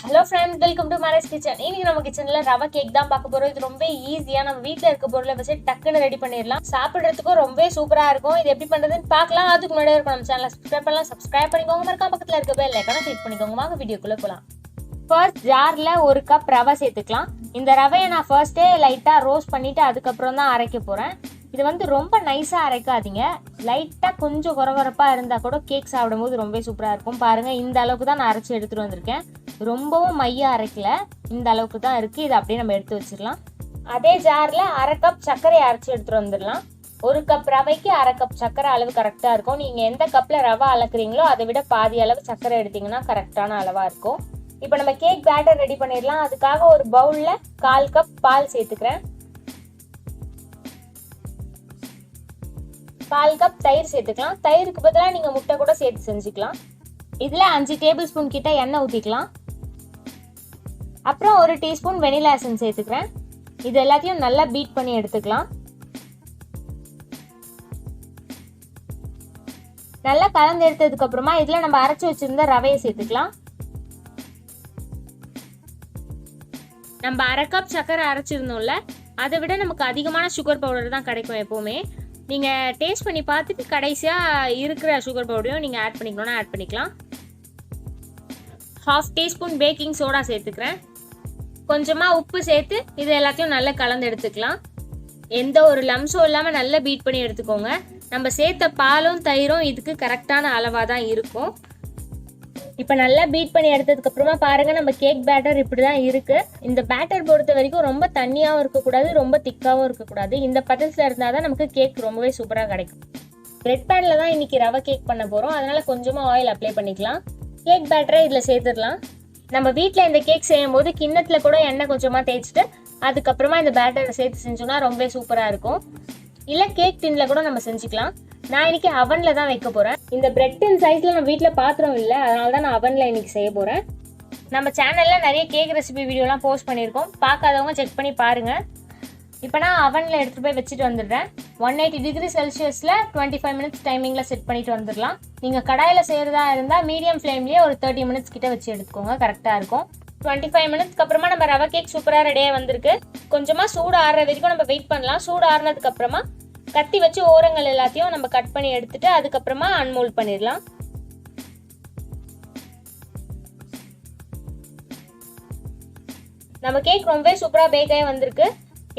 Hello friends, welcome to marriage kitchen. இன்னைக்கு நம்ம கிச்சன்ல ரவா கேக் தான் பார்க்க போறோம். இது ரொம்ப ஈஸியா நம்ம வீட்ல இருக்க பொருளை வச்சு டக்குன்னு ரெடி பண்ணிடலாம். சாப்பிடுறதுக்கும் ரொம்ப சூப்பரா இருக்கும். இது எப்படி பண்றதுன்னு பார்க்கலாம். அதுக்கு முன்னாடி இருக்கும் நம்ம சேனலை சப்ஸ்கிரைப் பண்ணிக்கோங்க. மறக்காம பக்கத்துல இருக்க பெல் ஐகானை கிளிக் பண்ணிக்கோங்க. வாங்க வீடியோக்குள்ள போலாம். ஃபர்ஸ்ட் ஜார்ல ஒரு கப் ரவை சேர்த்துக்கலாம். இந்த ரவையை நான் ஃபர்ஸ்டே லைட்டா ரோஸ்ட் பண்ணிட்டு அதுக்கப்புறம் தான் அரைக்க போறேன். இது வந்து ரொம்ப நைஸா அரைக்காதீங்க, லைட்டா கொஞ்சம் கொரகொரப்பா இருந்தா கூட கேக் சாப்பிடும்போது ரொம்ப சூப்பரா இருக்கும். பாருங்க, இந்த அளவுக்கு தான் நான் அரைச்சி எடுத்துட்டு வந்திருக்கேன். ரொம்பவும் மையா அரைக்கல, இந்த அளவுக்கு தான் இருக்கு. இதை அப்படியே நம்ம எடுத்து வச்சிடலாம். அதே ஜார்ல அரை கப் சர்க்கரையை அரைச்சி எடுத்துட்டு வந்துடலாம். ஒரு கப் ரவைக்கு அரை கப் சர்க்கரை அளவு கரெக்டா இருக்கும். நீங்க எந்த கப்ல ரவை அளக்குறீங்களோ அதை விட பாதி அளவு சர்க்கரை எடுத்தீங்கன்னா கரெக்டான அளவா இருக்கும். இப்போ நம்ம கேக் பேட்டர் ரெடி பண்ணிடலாம். அதுக்காக ஒரு பவுல்ல 1/4 கப் பால் சேர்த்துக்கிறேன். 1/4 கப் தயிர் சேர்த்துக்கலாம். தயிருக்கு பதிலாக நீங்க முட்டை கூட சேர்த்து செஞ்சுக்கலாம். இதுல 5 டேபிள் ஸ்பூன் கிட்ட எண்ணெய் ஊற்றிக்கலாம். அப்புறம் 1 டீஸ்பூன் வெனிலா எசன்ஸ் சேர்த்துக்கிறேன். இது எல்லாத்தையும் நல்லா பீட் பண்ணி எடுத்துக்கலாம். நல்லா கலந்து எடுத்ததுக்கு அப்புறமா இதுல நம்ம அரைச்சி வச்சிருந்த ரவையை சேர்த்துக்கலாம். நம்ம அரை கப் சர்க்கரை அரைச்சிருந்தோம்ல, அதை விட நமக்கு அதிகமான சுகர் பவுடர் தான் கிடைக்கும் எப்பவுமே. நீங்க டேஸ்ட் பண்ணி பார்த்துட்டு கடைசியா இருக்கிற சுகர் பவுடரையும் நீங்க ஆட் பண்ணிக்கணும்னா ஆட் பண்ணிக்கலாம். 1/2 டீஸ்பூன் பேக்கிங் சோடா சேர்த்துக்கிறேன். கொஞ்சமா உப்பு சேர்த்து இது எல்லாத்தையும் நல்லா கலந்து எடுத்துக்கலாம். எந்த ஒரு லம்ஸும் இல்லாம நல்லா பீட் பண்ணி எடுத்துக்கோங்க. நம்ம சேர்த்த பாலும் தயிரும் இதுக்கு கரெக்டான அளவா தான் இருக்கும். இப்போ நல்லா பீட் பண்ணி எடுத்ததுக்கு அப்புறமா பாருங்க, நம்ம கேக் பேட்டர் இப்படிதான் இருக்கு. இந்த பேட்டர் பொறுத்த வரைக்கும் ரொம்ப தண்ணியாவும் இருக்கக்கூடாது, ரொம்ப திக்காவும் இருக்கக்கூடாது. இந்த பதத்துல இருந்தாதான் நமக்கு கேக் ரொம்பவே சூப்பரா கிடைக்கும். பிரெட் பேன்ல தான் இன்னைக்கு ரவை கேக் பண்ண போறோம், அதனால கொஞ்சமா ஆயில் அப்ளை பண்ணிக்கலாம். கேக் பேட்டரை இதுல சேர்த்துடலாம். நம்ம வீட்டில் இந்த கேக் செய்யும் போது கிண்ணத்துல கூட எண்ணெய் கொஞ்சமா தேய்ச்சிட்டு அதுக்கப்புறமா இந்த பேட்டரை சேர்த்து செஞ்சோம்னா ரொம்ப சூப்பரா இருக்கும். இல்ல கேக் டின்ல கூட நம்ம செஞ்சுக்கலாம். நான் இன்னைக்கு அவன்ல தான் வைக்க போறேன். இந்த பிரெட் டின் சைஸ்ல நம்ம வீட்டில் பாத்திரம் இல்லை, அதனால தான் நான் அவன்ல இன்னைக்கு செய்ய போறேன். நம்ம சேனல்ல நிறைய கேக் ரெசிபி வீடியோலாம் போஸ்ட் பண்ணியிருக்கோம், பார்க்காதவங்க செக் பண்ணி பாருங்க. இப்போ நான் அவன்ல எடுத்துட்டு போய் வச்சுட்டு வந்துடுறேன். 180 டிகிரி செல்சியஸ்ல 25 மினிட்ஸ் டைமிங்ல செட் பண்ணிட்டு வந்துடலாம். நீங்க கடாயில செய்யறதா இருந்தா மீடியம் ஃப்ளேம்லயே ஒரு 30 மினிட்ஸ் கிட்ட வச்சு எடுத்துக்கோங்க, கரெக்டா இருக்கும். 25 மினிட்ஸ்க்கு அப்புறமா நம்ம ரவை கேக் சூப்பரா ரெடியா வந்திருக்கு. கொஞ்சமா சூடு ஆறுற வரைக்கும் நம்ம வெயிட் பண்ணலாம். சூடு ஆறுனதுக்கு அப்புறமா கத்தி வச்சு ஓரங்கள் எல்லாத்தையும் நம்ம கட் பண்ணி எடுத்துட்டு அதுக்கப்புறமா அன்மோல்ட் பண்ணிடலாம். நம்ம கேக் ரொம்பவே சூப்பரா பேக் ஆகி வந்திருக்கு.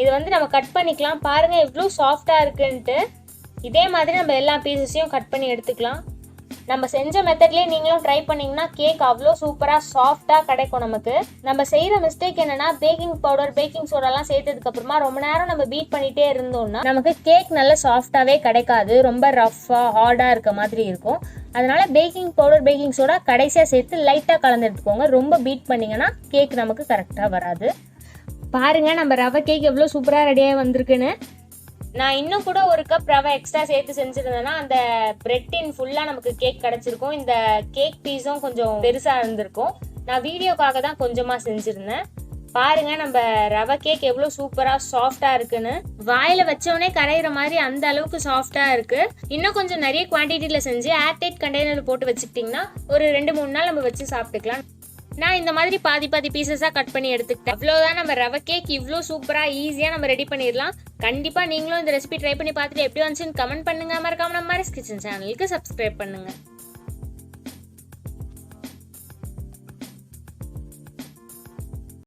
இது வந்து நம்ம கட் பண்ணிக்கலாம். பாருங்க எவ்வளோ சாஃப்டா இருக்குன்ட்டு. இதே மாதிரி நம்ம எல்லா பீசஸையும் கட் பண்ணி எடுத்துக்கலாம். நம்ம செஞ்ச மெத்தட்லேயே நீங்களும் ட்ரை பண்ணிங்கன்னா கேக் அவ்வளோ சூப்பராக சாஃப்டாக கிடைக்கும். நமக்கு நம்ம செய்கிற மிஸ்டேக் என்னன்னா, பேக்கிங் பவுடர் பேக்கிங் சோடாலாம் சேர்த்ததுக்கு அப்புறமா ரொம்ப நேரம் நம்ம பீட் பண்ணிகிட்டே இருந்தோம்னா நமக்கு கேக் நல்லா சாஃப்டாகவே கிடைக்காது, ரொம்ப ரஃப்பாக ஹார்டாக இருக்க மாதிரி இருக்கும். அதனால பேக்கிங் பவுடர் பேக்கிங் சோடா கடைசியாக சேர்த்து லைட்டாக கலந்து எடுத்துக்கோங்க. ரொம்ப பீட் பண்ணிங்கன்னா கேக் நமக்கு கரெக்டாக வராது. பாருங்க, நம்ம ரவை கேக் எவ்வளோ சூப்பராக ரெடியாக வந்திருக்குன்னு. நான் இன்னும் கூட 1 கப் ரவை எக்ஸ்ட்ரா சேர்த்து செஞ்சிருந்தேன்னா அந்த பிரெட் டின் ஃபுல்லாக நமக்கு கேக் கிடைச்சிருக்கும். இந்த கேக் பீஸும் கொஞ்சம் பெருசாக இருந்திருக்கும். நான் வீடியோக்காக தான் கொஞ்சமாக செஞ்சுருந்தேன். பாருங்க, நம்ம ரவை கேக் எவ்வளோ சூப்பராக சாஃப்டாக இருக்குன்னு. வாயில் வச்சோடனே கரையிற மாதிரி அந்த அளவுக்கு சாஃப்டாக இருக்கு. இன்னும் கொஞ்சம் நிறைய குவான்டிட்டியில் செஞ்சு ஏர்டைட் கண்டெய்னரில் போட்டு வச்சுக்கிட்டிங்கன்னா ஒரு 2-3 நாள் நம்ம வச்சு சாப்பிட்டுக்கலாம். நான் இந்த மாதிரி பாதி பீசஸா கட் பண்ணி எடுத்துக்கிட்டேன். அவ்வளோதான், நம்ம ரவை கேக் இவ்வளோ சூப்பரா ஈஸியா நம்ம ரெடி பண்ணிடலாம். கண்டிப்பா நீங்களும் இந்த ரெசிபி ட்ரை பண்ணி பார்த்துட்டு எப்படி வந்துச்சுன்னு கமெண்ட் பண்ணுங்க. மறக்காம நம்ம மேரேஜ் கிச்சன் சேனலுக்கு சப்ஸ்கிரைப் பண்ணுங்க.